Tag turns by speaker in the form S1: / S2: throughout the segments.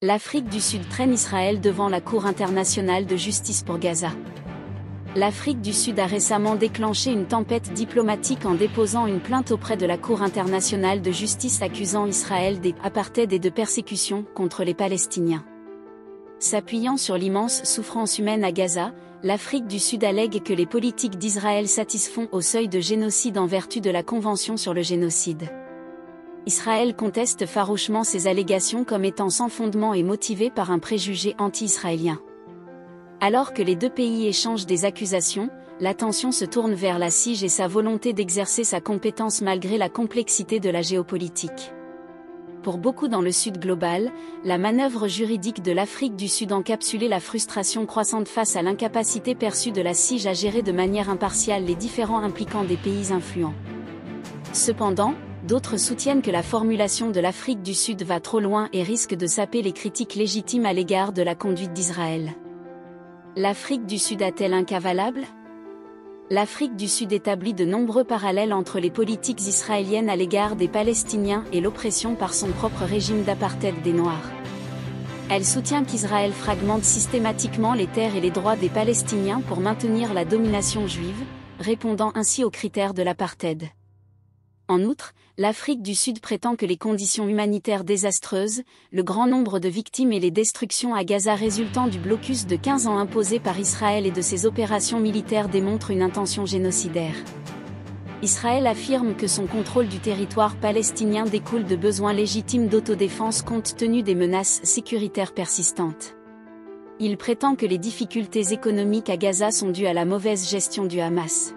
S1: L'Afrique du Sud traîne Israël devant la Cour internationale de justice pour Gaza. L'Afrique du Sud a récemment déclenché une tempête diplomatique en déposant une plainte auprès de la Cour internationale de justice accusant Israël d'apartheid et de persécution contre les Palestiniens. S'appuyant sur l'immense souffrance humaine à Gaza, l'Afrique du Sud allègue que les politiques d'Israël satisfont au seuil de génocide en vertu de la Convention sur le génocide. Israël conteste farouchement ces allégations comme étant sans fondement et motivées par un préjugé anti-israélien. Alors que les deux pays échangent des accusations, l'attention se tourne vers la CIJ et sa volonté d'exercer sa compétence malgré la complexité de la géopolitique. Pour beaucoup dans le Sud global, la manœuvre juridique de l'Afrique du Sud encapsulait la frustration croissante face à l'incapacité perçue de la CIJ à gérer de manière impartiale les différends impliquant des pays influents. Cependant, d'autres soutiennent que la formulation de l'Afrique du Sud va trop loin et risque de saper les critiques légitimes à l'égard de la conduite d'Israël. L'Afrique du Sud a-t-elle un cas valable ? L'Afrique du Sud établit de nombreux parallèles entre les politiques israéliennes à l'égard des Palestiniens et l'oppression par son propre régime d'apartheid des Noirs. Elle soutient qu'Israël fragmente systématiquement les terres et les droits des Palestiniens pour maintenir la domination juive, répondant ainsi aux critères de l'apartheid. En outre, l'Afrique du Sud prétend que les conditions humanitaires désastreuses, le grand nombre de victimes et les destructions à Gaza résultant du blocus de 15 ans imposé par Israël et de ses opérations militaires démontrent une intention génocidaire. Israël affirme que son contrôle du territoire palestinien découle de besoins légitimes d'autodéfense compte tenu des menaces sécuritaires persistantes. Il prétend que les difficultés économiques à Gaza sont dues à la mauvaise gestion du Hamas.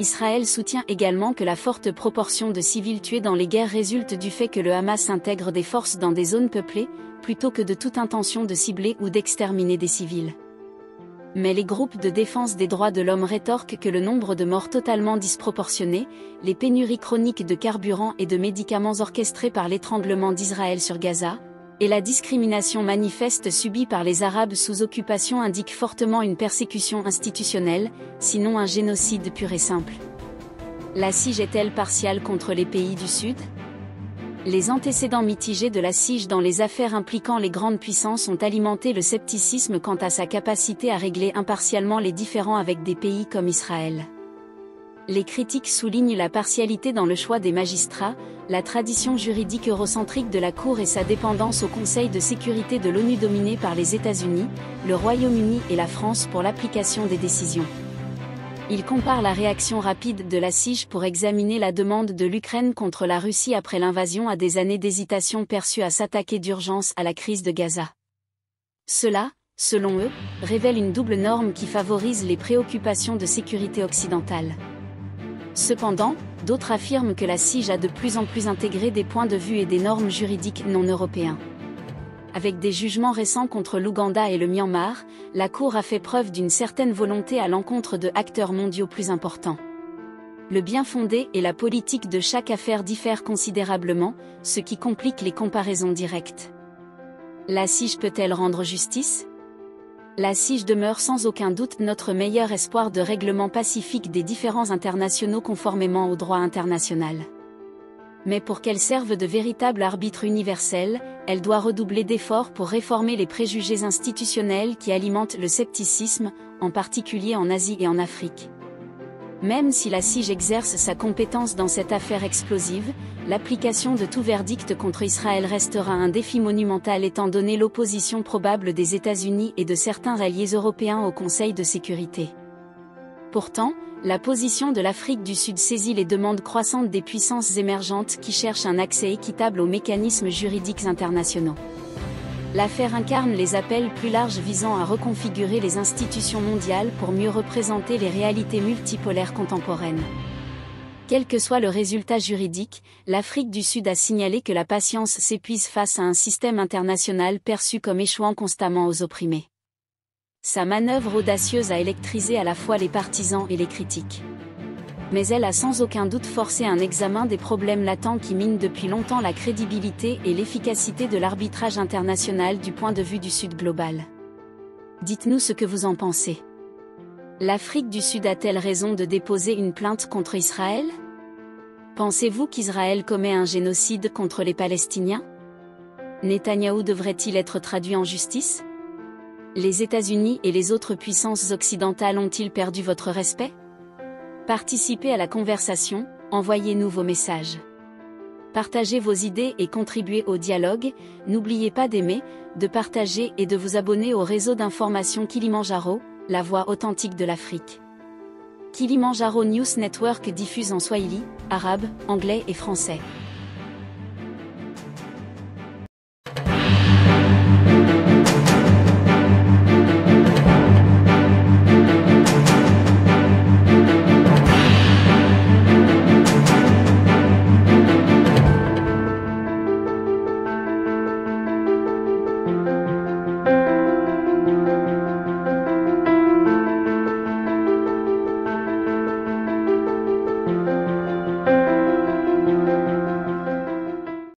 S1: Israël soutient également que la forte proportion de civils tués dans les guerres résulte du fait que le Hamas intègre des forces dans des zones peuplées, plutôt que de toute intention de cibler ou d'exterminer des civils. Mais les groupes de défense des droits de l'homme rétorquent que le nombre de morts totalement disproportionné, les pénuries chroniques de carburant et de médicaments orchestrés par l'étranglement d'Israël sur Gaza, et la discrimination manifeste subie par les Arabes sous occupation indiquent fortement une persécution institutionnelle, sinon un génocide pur et simple. La CIJ est-elle partiale contre les pays du Sud ? Les antécédents mitigés de la CIJ dans les affaires impliquant les grandes puissances ont alimenté le scepticisme quant à sa capacité à régler impartialement les différends avec des pays comme Israël. Les critiques soulignent la partialité dans le choix des magistrats, la tradition juridique eurocentrique de la Cour et sa dépendance au Conseil de sécurité de l'ONU dominé par les États-Unis, le Royaume-Uni et la France pour l'application des décisions. Ils comparent la réaction rapide de la CIJ pour examiner la demande de l'Ukraine contre la Russie après l'invasion à des années d'hésitation perçue à s'attaquer d'urgence à la crise de Gaza. Cela, selon eux, révèle une double norme qui favorise les préoccupations de sécurité occidentales. Cependant, d'autres affirment que la CIJ a de plus en plus intégré des points de vue et des normes juridiques non européens. Avec des jugements récents contre l'Ouganda et le Myanmar, la Cour a fait preuve d'une certaine volonté à l'encontre de acteurs mondiaux plus importants. Le bien fondé et la politique de chaque affaire diffèrent considérablement, ce qui complique les comparaisons directes. La CIJ peut-elle rendre justice ? La CIJ demeure sans aucun doute notre meilleur espoir de règlement pacifique des différends internationaux conformément au droit international. Mais pour qu'elle serve de véritable arbitre universel, elle doit redoubler d'efforts pour réformer les préjugés institutionnels qui alimentent le scepticisme, en particulier en Asie et en Afrique. Même si la CIJ exerce sa compétence dans cette affaire explosive, l'application de tout verdict contre Israël restera un défi monumental étant donné l'opposition probable des États-Unis et de certains alliés européens au Conseil de sécurité. Pourtant, la position de l'Afrique du Sud saisit les demandes croissantes des puissances émergentes qui cherchent un accès équitable aux mécanismes juridiques internationaux. L'affaire incarne les appels plus larges visant à reconfigurer les institutions mondiales pour mieux représenter les réalités multipolaires contemporaines. Quel que soit le résultat juridique, l'Afrique du Sud a signalé que la patience s'épuise face à un système international perçu comme échouant constamment aux opprimés. Sa manœuvre audacieuse a électrisé à la fois les partisans et les critiques. Mais elle a sans aucun doute forcé un examen des problèmes latents qui minent depuis longtemps la crédibilité et l'efficacité de l'arbitrage international du point de vue du Sud global. Dites-nous ce que vous en pensez. L'Afrique du Sud a-t-elle raison de déposer une plainte contre Israël ? Pensez-vous qu'Israël commet un génocide contre les Palestiniens ? Netanyahou devrait-il être traduit en justice? Les États-Unis et les autres puissances occidentales ont-ils perdu votre respect? Participez à la conversation, envoyez-nous vos messages. Partagez vos idées et contribuez au dialogue, n'oubliez pas d'aimer, de partager et de vous abonner au réseau d'information Kilimandjaro, la voix authentique de l'Afrique. Kilimandjaro News Network diffuse en swahili, arabe, anglais et français.